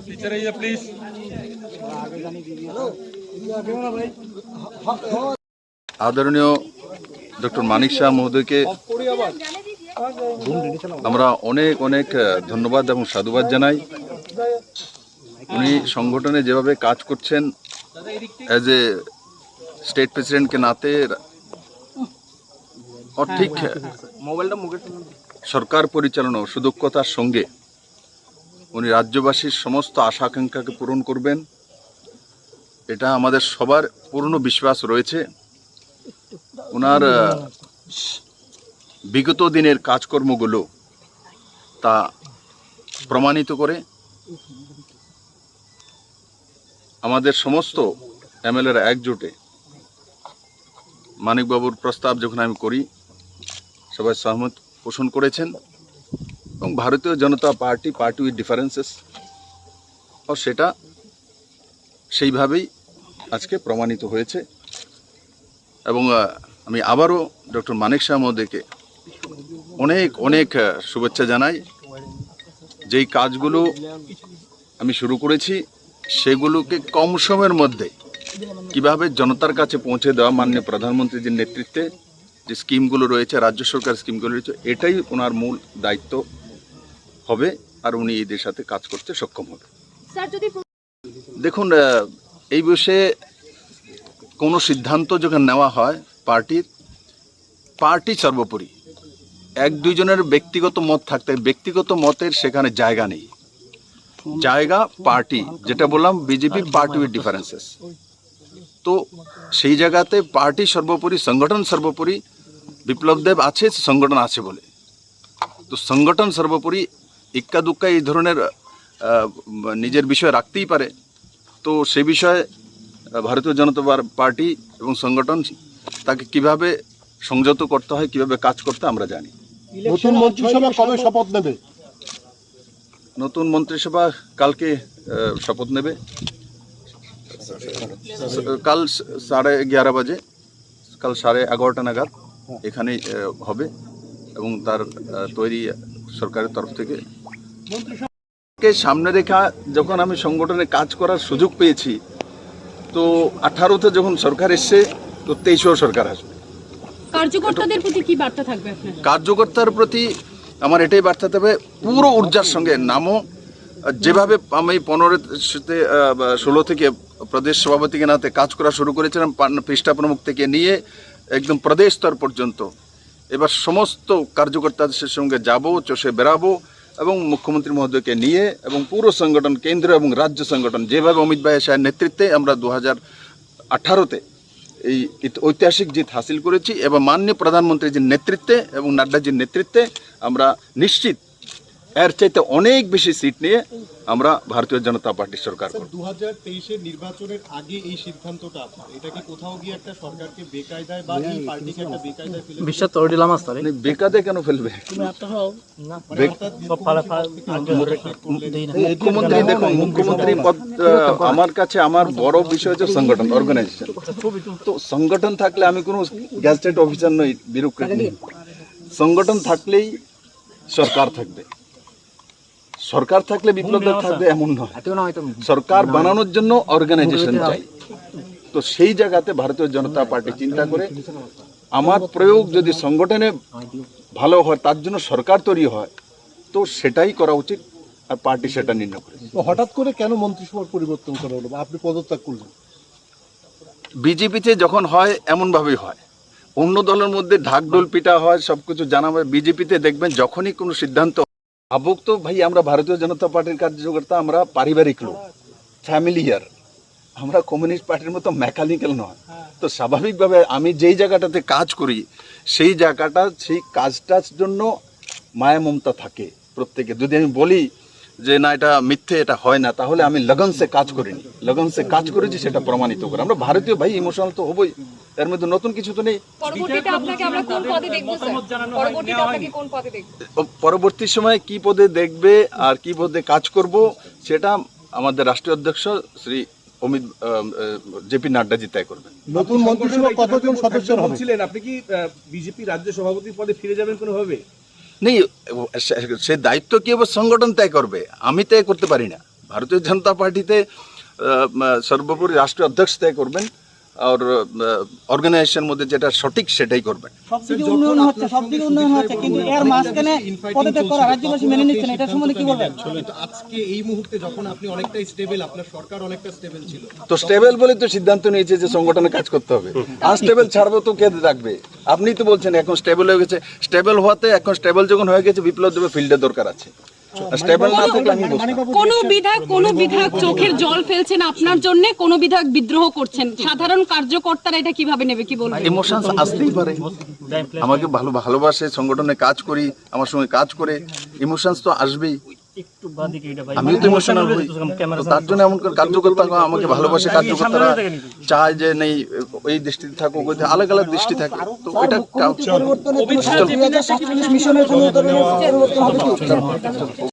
पीछे रहिए प्लीज। आदरणीय डॉक्टर मानिक शाह महोदयকে আমরা অনেক অনেক ধন্যবাদ এবং সাধুবাদ জানাই। উনি সংগঠনে যেভাবে কাজ করছেন এজ এ স্টেট প্রেসিডেন্ট के नाते और ঠিক সরকার পরিচালনা সুদক্ষতার সঙ্গে উনি রাজ্যবাসীর সমস্ত আশা আকাঙ্ক্ষাকে পূরণ করবেন, এটা আমাদের সবার পূর্ণ বিশ্বাস রয়েছে। ওনার বিগত দিনের কাজকর্মগুলো তা প্রমাণিত করে আমাদের সমস্ত এমএলএরা একজোটে মানিকবাবুর প্রস্তাব যখন আমি করি সবাই সহমত পোষণ করেছেন এবং ভারতীয় জনতা পার্টি উইথ ডিফারেন্সেস ও সেটা সেইভাবেই আজকে প্রমাণিত হয়েছে। এবং আমি আবারও ডক্টর মানিক শাহ মহোদয়কে অনেক অনেক শুভেচ্ছা জানাই। যেই কাজগুলো আমি শুরু করেছি সেগুলোকে কম সময়ের মধ্যে কিভাবে জনতার কাছে পৌঁছে দেওয়া, মাননীয় প্রধানমন্ত্রীর নেতৃত্বে যে স্কিমগুলো রয়েছে, রাজ্য সরকার স্কিমগুলো রয়েছে, এটাই ওনার মূল দায়িত্ব হবে আর উনি এদের সাথে কাজ করতে সক্ষম হবে। দেখুন, এই বিষয়ে কোনো সিদ্ধান্ত যখন নেওয়া হয় পার্টি সর্বোপরি, এক দুইজনের ব্যক্তিগত মত থাকতে, ব্যক্তিগত মতের সেখানে জায়গা নেই, জায়গা পার্টি, যেটা বললাম বিজেপি পার্টি উইথ ডিফারেন্সেস। তো সেই জায়গাতে পার্টি সর্বোপরি, সংগঠন সর্বোপরি। বিপ্লব দেব আছে, সংগঠন আছে বলে, তো সংগঠন সর্বোপরি। ইক্কা দুক্কা এই ধরনের নিজের বিষয় রাখতেই পারে, তো সে বিষয়ে ভারতীয় জনতা পার্টি এবং সংগঠন তাকে কিভাবে সংযত করতে হয়, কিভাবে কাজ করতে আমরা জানি। নতুন মন্ত্রিসভা কবে শপথ নেবে? নতুন মন্ত্রিসভা কালকে শপথ নেবে, কাল 11:30 বাজে, কাল 11:30 নাগাদ এখানেই হবে এবং তার তৈরি সরকারের তরফ থেকে। সামনে রেখা যখন আমি সংগঠনে কাজ করার সুযোগ পেয়েছি, তো 18তে যখন সরকার এসছে, তো 23এও সরকার আসবে। কার্যকর্তাদের প্রতি কি বার্তা থাকবে আপনার? কার্যকর্তার প্রতি আমার এটাই বার্তা থাকবে, পুরো ঊর্জার সঙ্গে নামো। যেভাবে আমি 16 থেকে প্রদেশ সভাপতিকে নাতে কাজ করা শুরু করেছিলাম, পৃষ্ঠা প্রমুখ থেকে নিয়ে একদম প্রদেশ স্তর পর্যন্ত, এবার সমস্ত কার্যকর্তাদের সঙ্গে যাবো, চষে বেড়াবো এবং মুখ্যমন্ত্রী মহোদয়কে নিয়ে এবং পুরো সংগঠন, কেন্দ্র এবং রাজ্য সংগঠন, যেভাবে অমিত ভাই শাহের নেতৃত্বে আমরা 2018-তে এই ঐতিহাসিক জিত হাসিল করেছি এবং মাননীয় প্রধানমন্ত্রীজির নেতৃত্বে এবং নাড্ডাজির নেতৃত্বে আমরা নিশ্চিত এর চাইতে অনেক বেশি সিট নিয়ে আমরা ভারতীয় জনতা পার্টির সরকার করব। 2023-এর নির্বাচনের আগে এই সিদ্ধান্তটা আপনার, এটা কি কোথাও গিয়ে একটা সরকারকে বেকায়দায় বা এই পার্টিকে একটা বেকায়দায় ফেলে বিশ্বাস তৈরি দিলাম আসলে বেকায়দায় কেন ফেলবে? মুখ্যমন্ত্রী, দেখুন, মুখ্যমন্ত্রী পদ আমার কাছে, আমার বড় বিষয় হচ্ছে সংগঠন, অর্গানাইজেশন। তো সংগঠন থাকলে আমি কোনো গ্যাজেটেড অফিসার নই, ব্যুরোক্রেট নেই। সংগঠন থাকলেই সরকার থাকবে, সরকার থাকলে বিপ্লব থাকবে এমন নয়। সরকার বানানোর জন্য অর্গানাইজেশন চাই। তো সেই জায়গাতে ভারতীয় জনতা পার্টি চিন্তা করে আমার প্রয়োগ যদি সংগঠনে ভালো হয়, তার জন্য সরকার তৈরি হয়, তো সেটাই করা উচিত আর পার্টি সেটা নির্ণয় করে। হঠাৎ করে কেন মন্ত্রিসভার পরিবর্তন করা হলো, আপনি পদত্যাগ করলেন? বিজেপিতে যখন হয় এমনভাবেই হয়, অন্য দলের মধ্যে ঢাকঢোল পিটা হয়, সবকিছু জানা হয়। বিজেপিতে দেখবেন যখনই কোনো সিদ্ধান্ত ভাবুক, তো ভাই আমরা ভারতীয় জনতা পার্টির কার্যকর্তা, আমরা পারিবারিক লোক, ফ্যামিলিয়ার, আমরা কমিউনিস্ট পার্টির মতো মেকানিক্যাল নয়। তো স্বাভাবিকভাবে আমি যেই জায়গাটাতে কাজ করি সেই জায়গাটা, সেই কাজটার জন্য মায়া মমতা থাকে প্রত্যেকে। যদি আমি বলি যে না এটা মিথ্যে, এটা হয় না, তাহলে আমি লগন সে কাজ করিনি। লগন সে কাজ করেছি, সেটা প্রমাণিত করে। আমরা ভারতীয় ভাই, ইমোশনাল তো হবই। এর মধ্যে নতুন কিছু তো নেই। পরবর্তীতে আপনাকে আমরা কোন পদে দেখব স্যার? পরবর্তীতে আপনাকে কোন পদে দেখব? পরবর্তী সময়ে কি পদে দেখবে আর কি পদে কাজ করব সেটা আমাদের রাষ্ট্রীয় অধ্যক্ষ শ্রী অমিত জেপি নাড্ডাজি তয় করবেন। নতুন মন্ত্রিসভা কতজন সদস্য হবে? বলছিলেন আপনি কি বিজেপি রাজ্য সভাপতি পদে ফিরে যাবেন কোনোভাবে? নেই, সে দায়িত্ব কি হবে সংগঠন তয় করবে, আমি তয় করতে পারি না। ভারতীয় জনতা পার্টিতে সর্বোপরি রাষ্ট্রীয় অধ্যক্ষ তয় করবেন, আর অর্গানাইজেশনের মধ্যে যেটা সঠিক সেটাই করবেন। সবদিকে উন্নয়ন হচ্ছে কিন্তু এর মাঝখানে পদত্যাগ করা রাজ্যবাসী মেনে নিচ্ছে না, এটা সম্বন্ধে কি বলবেন? কিন্তু আজকে এই মুহূর্তে যখন আপনি অনেকটাই স্টেবল, আপনার সরকার অনেকটা স্টেবল ছিল, তো স্টেবল বলে তো সিদ্ধান্ত নিয়েছে যে সংগঠনে কাজ করতে হবে। আনস্টেবল ছাড়বো তো কে রাখবে? আপনি তো বলছেন এখন স্টেবল হয়ে গেছে। স্টেবল হওয়াতে এখন স্টেবল যখন হয়ে গেছে বিপ্লব দেবে ফিল্ডে দরকার আছে। স্টেবল না থাকলে আমি বলছি কোন বিধায়ক চোখের জল ফেলছেন আপনার জন্য, কোন বিধায়ক বিদ্রোহ করছেন, সাধারণ কার্যকর্তারা এটা কিভাবে নেবে, কি বলবেন? ইমোশনস আসতেই পারে। আমাকে ভালোবাসে, সংগঠনে কাজ করি, আমার সঙ্গে কাজ করে, ইমোশনস তো আসবেই। আমিও তো ইমোশনাল হই, তো তার জন্য এমন কার্যকর্তা আমাকে ভালোবাসে, কার্যকর্তারা চায় যে নেই এই দৃষ্টিতে থাকুক, আলাদা আলাদা দৃষ্টি থাকে, তো এটা মিশনের কোনো ধরনের পরিবর্তন হবে কি?